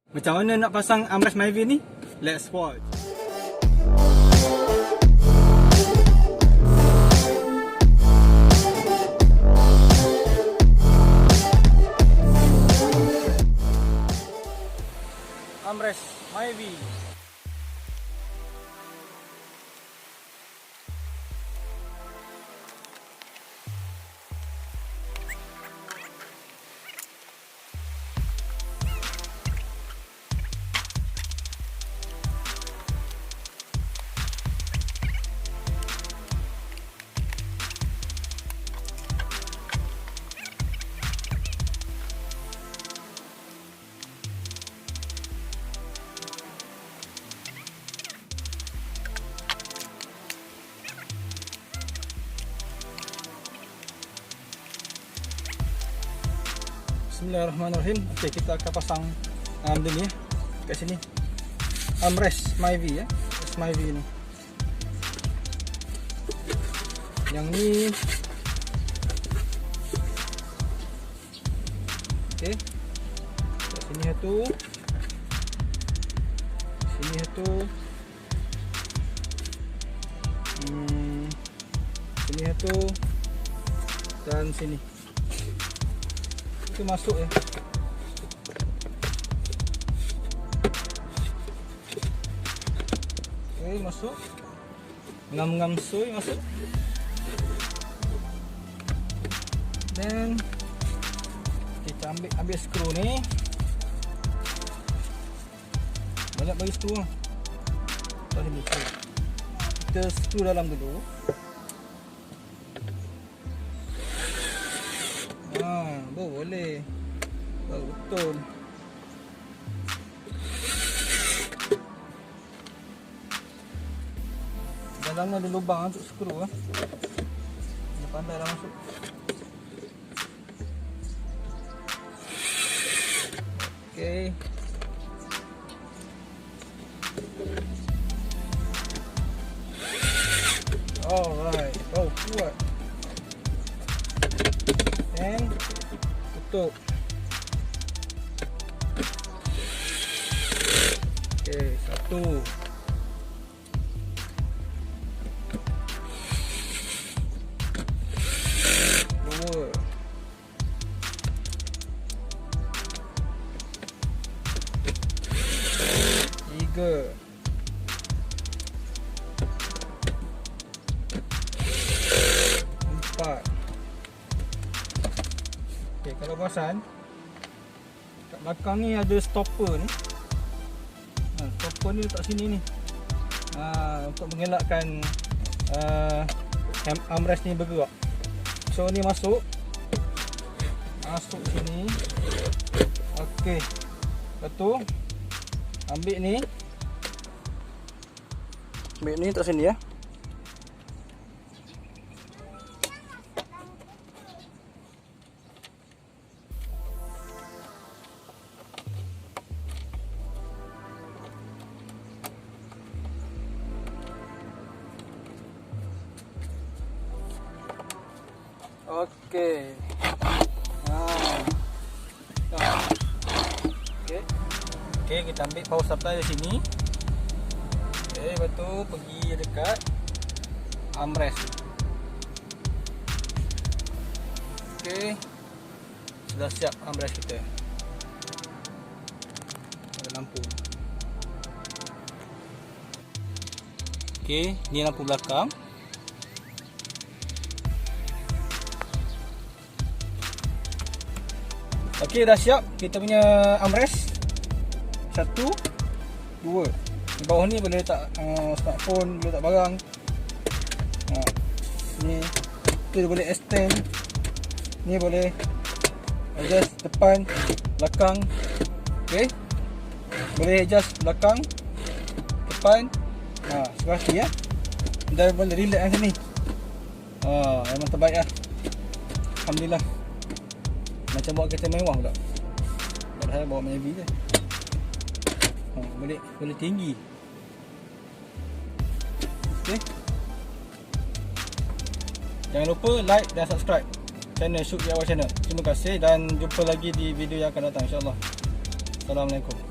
Macam mana nak pasang armrest Myvi ni? Let's watch. Armrest Myvi. Bismillahirrahmanirrahim. Okey, kita akan pasang dia ni kat sini. Armrest Myvi Myvi ni. Yang ni. Okey. Kat sini satu. Sini satu. Sini satu. Dan sini. Itu masuk ya. Okey, masuk. Ngam-ngam sui masuk. Dan kita ambil skru ni. Banyak bagi skru lah. Kita skru dalam dulu. Boleh. Betul. Dalamnya ada lubang untuk skru ah. Dia pandai dah masuk. Okey. Alright. Oh, kuat. And tutup. Okey, satu. Dua. Tiga. Empat. Okay, kalau perasan kat belakang ni ada stopper ni. Stopper ni letak sini ni. Untuk mengelakkan armrest ni bergerak. So ni masuk sini. Okey. Lepas tu ambil ni letak sini ya. Okey. Okey, kita ambil power supply dari sini. Okey, lepas tu pergi dekat armrest. Okey. Sudah siap armrest kita. Ada lampu. Okey, ni lampu belakang. Okey, dah siap kita punya armrest. Satu, dua. Di bawah ni boleh letak smartphone, boleh letak barang. Ni tu boleh extend. Ni boleh adjust depan, belakang. Okey. Boleh adjust belakang, depan. Sebelah sini ya. Dan boleh relax kat sini. Memang terbaik lah. Alhamdulillah. Macam bawa kereta mewah pula. Padahal bawa Myvi je. Boleh tinggi. Okey. Jangan lupa like dan subscribe channel Shoot DIY Channel. Terima kasih dan jumpa lagi di video yang akan datang insya-Allah. Assalamualaikum.